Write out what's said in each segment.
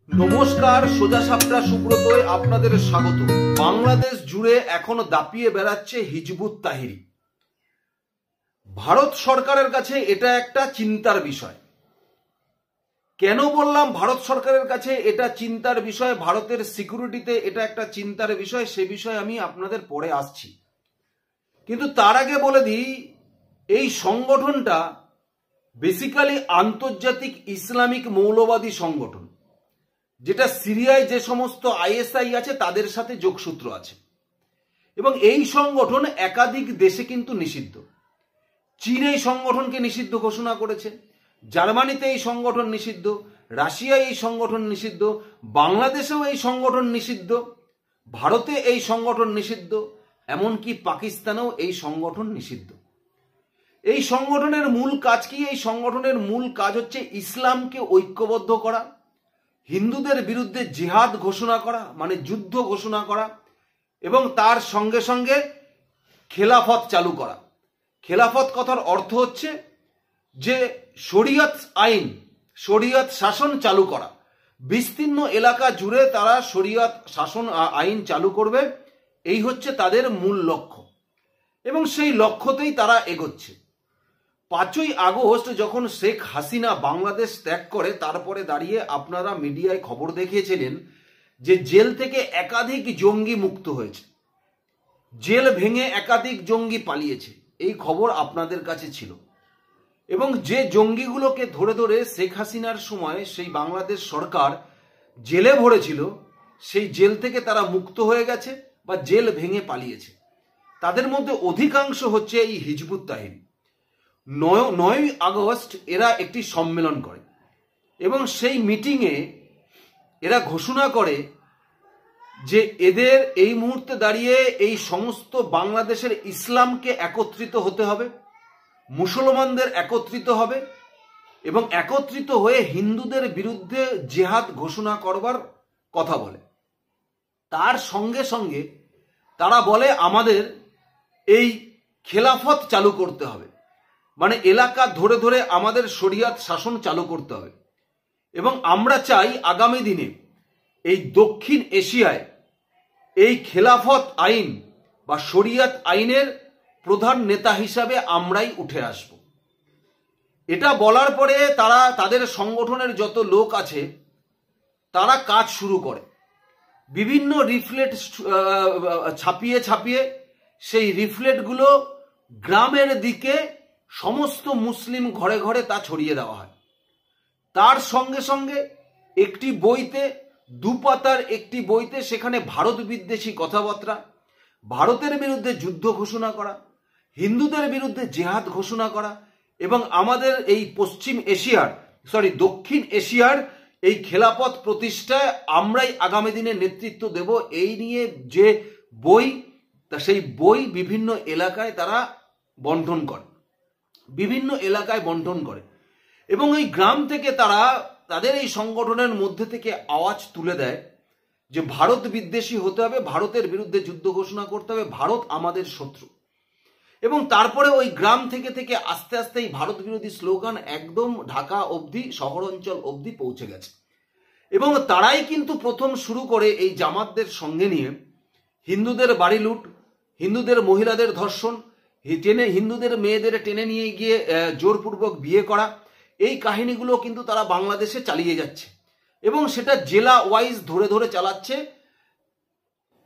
নমস্কার, সোজা সাপটা সুব্রতয় আপনাদের স্বাগত। বাংলাদেশ জুড়ে এখনো দাপিয়ে বেড়াচ্ছে হিজবুত তাহরির। ভারত সরকারের কাছে এটা একটা চিন্তার বিষয়। কেন বললাম ভারত সরকারের কাছে এটা চিন্তার বিষয়, ভারতের সিকিউরিটিতে এটা একটা চিন্তার বিষয়, সে বিষয়ে আমি আপনাদের পরে আসছি। কিন্তু তার আগে বলে দিই, এই সংগঠনটা বেসিক্যালি আন্তর্জাতিক ইসলামিক মৌলবাদী সংগঠন, যেটা সিরিয়ায় যে সমস্ত আইএসআই আছে তাদের সাথে যোগসূত্র আছে। এবং এই সংগঠন একাধিক দেশে কিন্তু নিষিদ্ধ। চীন এই সংগঠনকে নিষিদ্ধ ঘোষণা করেছে, জার্মানিতে এই সংগঠন নিষিদ্ধ, রাশিয়ায় এই সংগঠন নিষিদ্ধ, বাংলাদেশেও এই সংগঠন নিষিদ্ধ, ভারতে এই সংগঠন নিষিদ্ধ, এমনকি পাকিস্তানেও এই সংগঠন নিষিদ্ধ। এই সংগঠনের মূল কাজ কি? এই সংগঠনের মূল কাজ হচ্ছে ইসলামকে ঐক্যবদ্ধ করা, হিন্দুদের বিরুদ্ধে জিহাদ ঘোষণা করা, মানে যুদ্ধ ঘোষণা করা, এবং তার সঙ্গে সঙ্গে খেলাফত চালু করা। খেলাফত কথার অর্থ হচ্ছে যে শরিয়ত আইন, শরিয়ত শাসন চালু করা। বিস্তীর্ণ এলাকা জুড়ে তারা শরিয়ত শাসন আইন চালু করবে, এই হচ্ছে তাদের মূল লক্ষ্য, এবং সেই লক্ষ্যতেই তারা এগোচ্ছে। 5ই আগস্ট যখন শেখ হাসিনা বাংলাদেশ ত্যাগ করে, তারপরে দাঁড়িয়ে আপনারা মিডিয়ায় খবর দেখিয়েছিলেন যে জেল থেকে একাধিক জঙ্গি মুক্ত হয়েছে, জেল ভেঙে একাধিক জঙ্গি পালিয়েছে, এই খবর আপনাদের কাছে ছিল। এবং যে জঙ্গিগুলোকে ধরে ধরে শেখ হাসিনার সময় সেই বাংলাদেশ সরকার জেলে ভরেছিল, সেই জেল থেকে তারা মুক্ত হয়ে গেছে বা জেল ভেঙে পালিয়েছে। তাদের মধ্যে অধিকাংশ হচ্ছে এই হিজবুত তাহরির। 9ই আগস্ট এরা একটি সম্মেলন করে এবং সেই মিটিংয়ে এরা ঘোষণা করে যে এদের এই মুহূর্তে দাঁড়িয়ে এই সমস্ত বাংলাদেশের ইসলামকে একত্রিত হতে হবে, মুসলমানদের একত্রিত হবে এবং একত্রিত হয়ে হিন্দুদের বিরুদ্ধে জিহাদ ঘোষণা করবার কথা বলে। তার সঙ্গে সঙ্গে তারা বলে আমাদের এই খেলাফত চালু করতে হবে, মানে এলাকা ধরে ধরে আমাদের শরিয়ত শাসন চালু করতে হবে। এবং আমরা চাই আগামী দিনে এই দক্ষিণ এশিয়ায় এই খেলাফত আইন বা শরিয়ত আইনের প্রধান নেতা হিসাবে আমরাই উঠে আসব। এটা বলার পরে তারা তাদের সংগঠনের যত লোক আছে তারা কাজ শুরু করে। বিভিন্ন রিফলেট ছাপিয়ে ছাপিয়ে সেই রিফলেটগুলো গ্রামের দিকে সমস্ত মুসলিম ঘরে ঘরে তা ছড়িয়ে দেওয়া হয়। তার সঙ্গে সঙ্গে একটি বইতে, দুপাতার একটি বইতে সেখানে ভারত বিদ্বেষী কথাবার্তা, ভারতের বিরুদ্ধে যুদ্ধ ঘোষণা করা, হিন্দুদের বিরুদ্ধে জিহাদ ঘোষণা করা এবং আমাদের এই দক্ষিণ এশিয়ার এই খেলাফত প্রতিষ্ঠায় আমরাই আগামী দিনে নেতৃত্ব দেব, এই নিয়ে যে বই, তা সেই বই বিভিন্ন এলাকায় তারা বন্টন করে, বিভিন্ন এলাকায় বন্টন করে। এবং এই গ্রাম থেকে তারা তাদের এই সংগঠনের মধ্যে থেকে আওয়াজ তুলে দেয় যে ভারত বিদ্বেষী হতে হবে, ভারতের বিরুদ্ধে যুদ্ধ ঘোষণা করতে হবে, ভারত আমাদের শত্রু। এবং তারপরে ওই গ্রাম থেকে থেকে আস্তে আস্তে এই ভারত বিরোধী স্লোগান একদম ঢাকা অবধি, শহর অঞ্চল অবধি পৌঁছে গেছে। এবং তারাই কিন্তু প্রথম শুরু করে এই জামাতদের সঙ্গে নিয়ে হিন্দুদের বাড়ি লুট, হিন্দুদের মহিলাদের ধর্ষণ, হিন্দুদের মেয়েদের টেনে নিয়ে গিয়ে জোরপূর্বক বিয়ে করা, এই কাহিনীগুলো কিন্তু তারা বাংলাদেশে চালিয়ে যাচ্ছে। এবং সেটা জেলা ওয়াইজ ধরে ধরে চালাচ্ছে,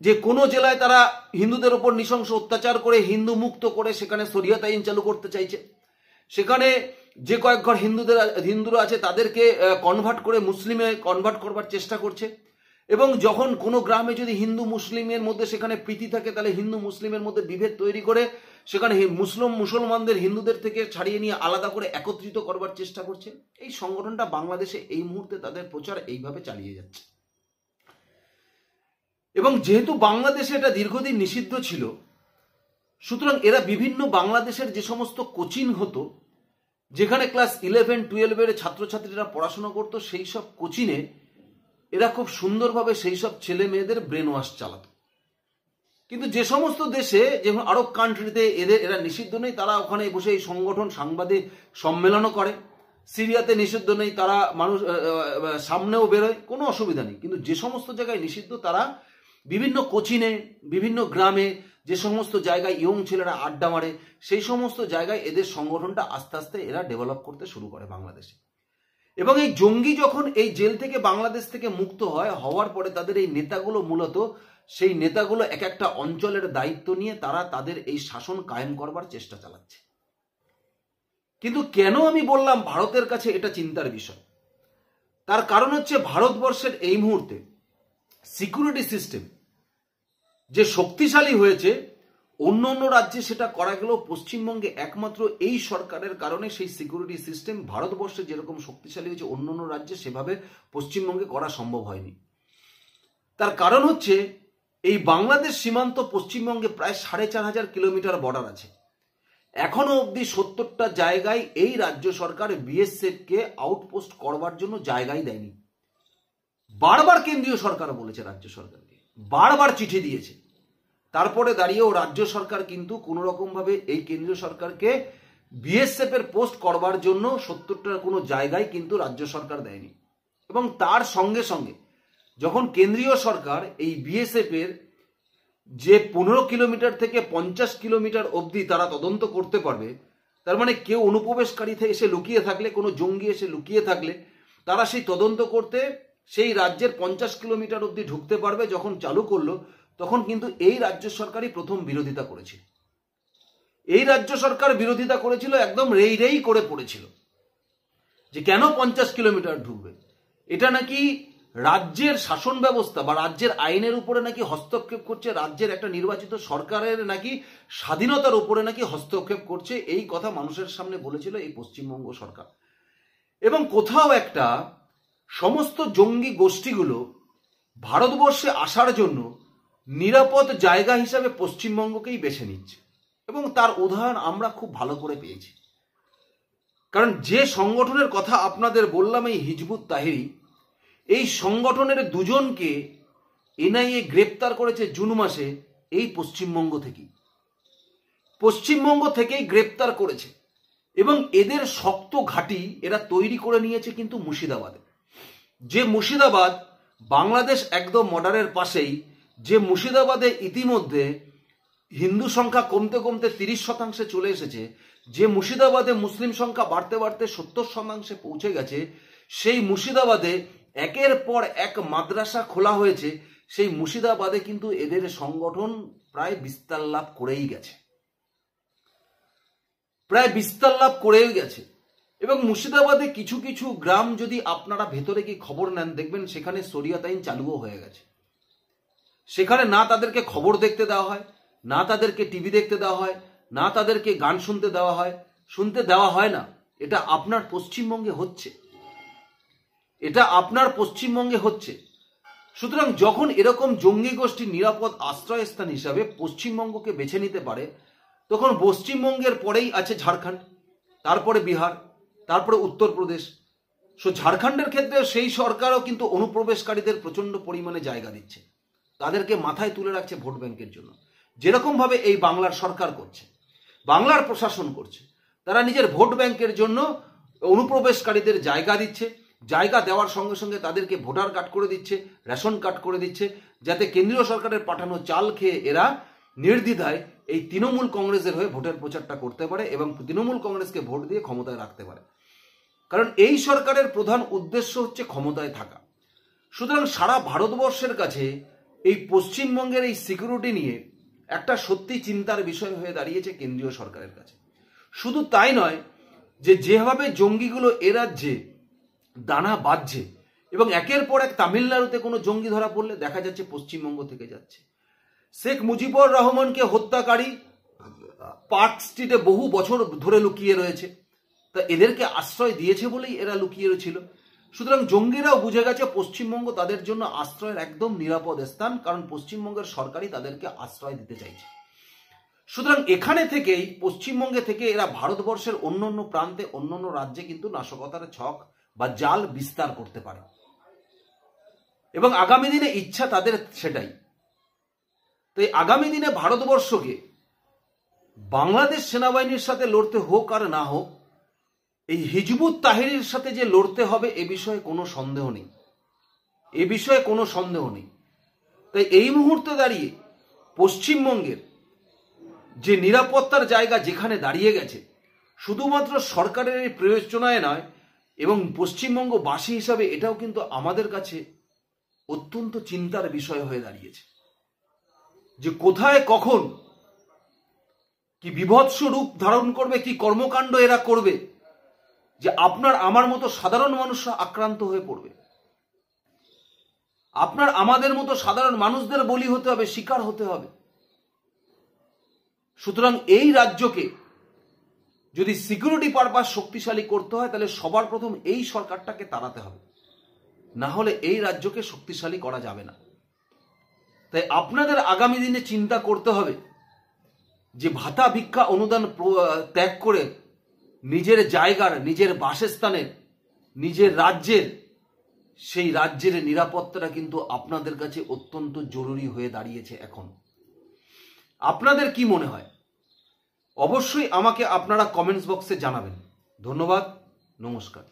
যে কোনো জেলায় তারা হিন্দুদের ওপর নৃশংস অত্যাচার করে হিন্দু মুক্ত করে সেখানে শরিয়ত আইন চালু করতে চাইছে। সেখানে যে কয়েক ঘর হিন্দুরা আছে তাদেরকে কনভার্ট করে মুসলিমে কনভার্ট করবার চেষ্টা করছে। এবং যখন কোনো গ্রামে যদি হিন্দু মুসলিমের মধ্যে সেখানে প্রীতি থাকে, তাহলে হিন্দু মুসলিমের মধ্যে বিভেদ তৈরি করে সেখানে মুসলমানদের হিন্দুদের থেকে ছাড়িয়ে নিয়ে আলাদা করে একত্রিত করবার চেষ্টা করছে। এই সংগঠনটা বাংলাদেশে এই মুহূর্তে তাদের প্রচার এইভাবে চালিয়ে যাচ্ছে। এবং যেহেতু বাংলাদেশে এটা দীর্ঘদিন নিষিদ্ধ ছিল, সুতরাং এরা বিভিন্ন বাংলাদেশের যে সমস্ত কোচিং হতো, যেখানে ক্লাস 11-12 ছাত্রছাত্রীরা পড়াশোনা করতো, সেই সব কোচিংয়ে এরা খুব সুন্দরভাবে সেই সব ছেলে মেয়েদের ব্রেন ওয়াশ চালাতো। কিন্তু যে সমস্ত দেশে, যেমন আরব কান্ট্রিতে এরা নিষিদ্ধ নেই, তারা ওখানে বসে এই সংগঠন সাংবাদিক সম্মেলনও করে, সিরিয়াতে নিষিদ্ধ নেই, তারা মানুষ সামনেও বেরোয়, কোনো অসুবিধা নেই। কিন্তু যে সমস্ত জায়গায় নিষিদ্ধ, তারা বিভিন্ন কোচিনে, বিভিন্ন গ্রামে, যে সমস্ত জায়গায় ইয়ং ছেলেরা আড্ডা মারে, সেই সমস্ত জায়গায় এদের সংগঠনটা আস্তে আস্তে এরা ডেভেলপ করতে শুরু করে বাংলাদেশে। এবং এই জঙ্গি যখন এই জেল থেকে বাংলাদেশ থেকে মুক্ত হওয়ার পরে তাদের এই নেতাগুলো মূলত সেই নেতাগুলো এক একটা অঞ্চলের দায়িত্ব নিয়ে তারা তাদের এই শাসন কায়েম করবার চেষ্টা চালাচ্ছে। কিন্তু কেন আমি বললাম ভারতের কাছে এটা চিন্তার বিষয়, তার কারণ হচ্ছে ভারতবর্ষের এই মুহূর্তে সিকিউরিটি সিস্টেম যে শক্তিশালী হয়েছে, অন্য অন্য রাজ্যে সেটা করা গেলেও পশ্চিমবঙ্গে একমাত্র এই সরকারের কারণে সেই সিকিউরিটি সিস্টেম ভারতবর্ষে যেরকম শক্তিশালী হয়েছে অন্য অন্য রাজ্যে সেভাবে পশ্চিমবঙ্গে করা সম্ভব হয়নি। তার কারণ হচ্ছে এই বাংলাদেশ সীমান্ত পশ্চিমবঙ্গে প্রায় 4,500 কিলোমিটার বর্ডার আছে। এখনো অবধি 70টা জায়গায় এই রাজ্য সরকার বিএসএফ কে আউটপোস্ট করবার জন্য জায়গাই দেয়নি। বারবার কেন্দ্রীয় সরকার বলেছে, রাজ্য সরকারকে বারবার চিঠি দিয়েছে, তারপরে দাঁড়িয়েও রাজ্য সরকার কিন্তু কোনো রকম ভাবে এই কেন্দ্রীয় সরকারকে বিএসএফ এর পোস্ট করবার জন্য 70টার কোনো জায়গায় কিন্তু রাজ্য সরকার দেয়নি। এবং তার সঙ্গে সঙ্গে যখন কেন্দ্রীয় সরকার এই বিএসএফ এর যে 15 কিলোমিটার থেকে 50 কিলোমিটার অবধি তারা তদন্ত করতে পারবে, তার মানে কেউ অনুপ্রবেশকারী এসে লুকিয়ে থাকলে, কোনো জঙ্গি এসে লুকিয়ে থাকলে তারা সেই তদন্ত করতে সেই রাজ্যের 50 কিলোমিটার অবধি ঢুকতে পারবে, যখন চালু করলো তখন কিন্তু এই রাজ্য সরকারই প্রথম বিরোধিতা করেছিল। এই রাজ্য সরকার বিরোধিতা করেছিল, একদম রেই রেই করে পড়েছিল যে কেন 50 কিলোমিটার ঢুকবে, এটা নাকি রাজ্যের শাসন ব্যবস্থা বা রাজ্যের আইনের উপরে নাকি হস্তক্ষেপ করছে, রাজ্যের একটা নির্বাচিত সরকারের নাকি স্বাধীনতার উপরে নাকি হস্তক্ষেপ করছে। এই কথা মানুষের সামনে বলেছিল এই পশ্চিমবঙ্গ সরকার। এবং কোথাও একটা সমস্ত জঙ্গি গোষ্ঠীগুলো ভারতবর্ষে আসার জন্য নিরাপদ জায়গা হিসাবে পশ্চিমবঙ্গকেই বেছে নিচ্ছে। এবং তার উদাহরণ আমরা খুব ভালো করে পেয়েছি। কারণ যে সংগঠনের কথা আপনাদের বললাম, এই হিজবুত তাহরির, এই সংগঠনের দুজনকে এনআইএ গ্রেপ্তার করেছে জুন মাসে এই পশ্চিমবঙ্গ থেকেই গ্রেপ্তার করেছে। এবং এদের শক্ত ঘাঁটি এরা তৈরি করে নিয়েছে কিন্তু মুর্শিদাবাদে, যে মুর্শিদাবাদ বাংলাদেশ একদম বর্ডারের পাশেই, যে মুর্শিদাবাদে ইতিমধ্যে হিন্দু সংখ্যা কমতে কমতে 30% চলে এসেছে, যে মুর্শিদাবাদে মুসলিম সংখ্যা বাড়তে বাড়তে 70% পৌঁছে গেছে, সেই মুর্শিদাবাদে একের পর এক মাদ্রাসা খোলা হয়েছে। সেই মুর্শিদাবাদে কিন্তু এদের সংগঠন প্রায় বিস্তার লাভ করেই গেছে, এবং মুর্শিদাবাদে কিছু কিছু গ্রাম যদি আপনারা ভেতরে কি খবর নেন, দেখবেন সেখানে শরিয়াত আইন চালুও হয়ে গেছে। সেখানে না তাদেরকে খবর দেখতে দেওয়া হয়, না তাদেরকে টিভি দেখতে দেওয়া হয়, না তাদেরকে গান শুনতে দেওয়া হয় না। এটা আপনার পশ্চিমবঙ্গে হচ্ছে। সুতরাং যখন এরকম জঙ্গি গোষ্ঠী নিরাপদ আশ্রয়স্থান হিসাবে পশ্চিমবঙ্গকে বেছে নিতে পারে, তখন পশ্চিমবঙ্গের পরেই আছে ঝাড়খণ্ড, তারপরে বিহার, তারপরে উত্তরপ্রদেশ। ঝাড়খণ্ডের ক্ষেত্রে সেই সরকারও কিন্তু অনুপ্রবেশকারীদের প্রচন্ড পরিমাণে জায়গা দিচ্ছে, তাদেরকে মাথায় তুলে রাখছে ভোট ব্যাংকের জন্য। যেরকম ভাবে এই বাংলার সরকার করছে, বাংলার প্রশাসন করছে, তারা নিজের ভোট ব্যাংকের জন্য অনুপ্রবেশকারীদের জায়গা দিচ্ছে। জায়গা দেওয়ার সঙ্গে সঙ্গে তাদেরকে ভোটার কার্ড করে দিচ্ছে, রেশন কার্ড করে দিচ্ছে, যাতে কেন্দ্রীয় সরকারের পাঠানো চাল খেয়ে এরা নির্দ্বিধায় এই তৃণমূল কংগ্রেসের হয়ে ভোটের প্রচারটা করতে পারে এবং তৃণমূল কংগ্রেসকে ভোট দিয়ে ক্ষমতায় রাখতে পারে। কারণ এই সরকারের প্রধান উদ্দেশ্য হচ্ছে ক্ষমতায় থাকা। সুতরাং সারা ভারতবর্ষের কাছে এই পশ্চিমবঙ্গের এই সিকিউরিটি নিয়ে একটা সত্যি চিন্তার বিষয় হয়ে দাঁড়িয়েছে কেন্দ্রীয় সরকারের কাছে। শুধু তাই নয়, যেভাবে জঙ্গিগুলো এ রাজ্যে দানা বাঁধছে এবং একের পর এক তামিলনাড়ুতে কোনো জঙ্গি ধরা পড়লে দেখা যাচ্ছে পশ্চিমবঙ্গ থেকে যাচ্ছে। শেখ মুজিবুর রহমানকে হত্যাকারী পার্ক স্ট্রিটে বহু বছর ধরে লুকিয়ে রয়েছে, তা এদেরকে আশ্রয় দিয়েছে বলেই এরা লুকিয়ে ছিল। সুতরাং জঙ্গিরাও বুঝে গেছে পশ্চিমবঙ্গ তাদের জন্য আশ্রয়ের একদম নিরাপদ স্থান, কারণ পশ্চিমবঙ্গের সরকারই তাদেরকে আশ্রয় দিতে চাইছে। সুতরাং এখানে থেকেই পশ্চিমবঙ্গে থেকে এরা ভারতবর্ষের অন্য অন্য প্রান্তে, অন্য অন্য রাজ্যে কিন্তু নাশকতার ছক বা জাল বিস্তার করতে পারে এবং আগামী দিনে ইচ্ছা তাদের সেটাই। তাই আগামী দিনে ভারতবর্ষকে বাংলাদেশ সেনাবাহিনীর সাথে লড়তে হোক আর না হোক, এই হিজবুত তাহরীরের সাথে যে লড়তে হবে এ বিষয়ে কোনো সন্দেহ নেই, এ বিষয়ে কোনো সন্দেহ নেই। তাই এই মুহূর্তে দাঁড়িয়ে পশ্চিমবঙ্গের যে নিরাপত্তার জায়গা যেখানে দাঁড়িয়ে গেছে, শুধুমাত্র সরকারের এই প্রয়োজনায় নয়, এবং পশ্চিমবঙ্গবাসী হিসাবে এটাও কিন্তু আমাদের কাছে অত্যন্ত চিন্তার বিষয় হয়ে দাঁড়িয়েছে যে কোথায় কখন কি বিভৎস রূপ ধারণ করবে, কি কর্মকাণ্ড এরা করবে, যে আপনার আমার মতো সাধারণ মানুষরা আক্রান্ত হয়ে পড়বে, আপনার আমাদের মতো সাধারণ মানুষদের বলি হতে হবে, শিকার হতে হবে। সুতরাং এই রাজ্যকে যদি সিকিউরিটি পারপাস শক্তিশালী করতে হয়, তাহলে সবার প্রথম এই সরকারটাকে তাড়াতে হবে, না হলে এই রাজ্যকে শক্তিশালী করা যাবে না। তাই আপনাদের আগামী দিনে চিন্তা করতে হবে যে ভাতা ভিক্ষা অনুদান ত্যাগ করে নিজের জায়গার, নিজের বাসস্থানের, নিজের রাজ্যের, সেই রাজ্যের নিরাপত্তাটা কিন্তু আপনাদের কাছে অত্যন্ত জরুরি হয়ে দাঁড়িয়েছে এখন। আপনাদের কি মনে হয় অবশ্যই আমাকে আপনারা কমেন্টস বক্সে জানাবেন। ধন্যবাদ, নমস্কার।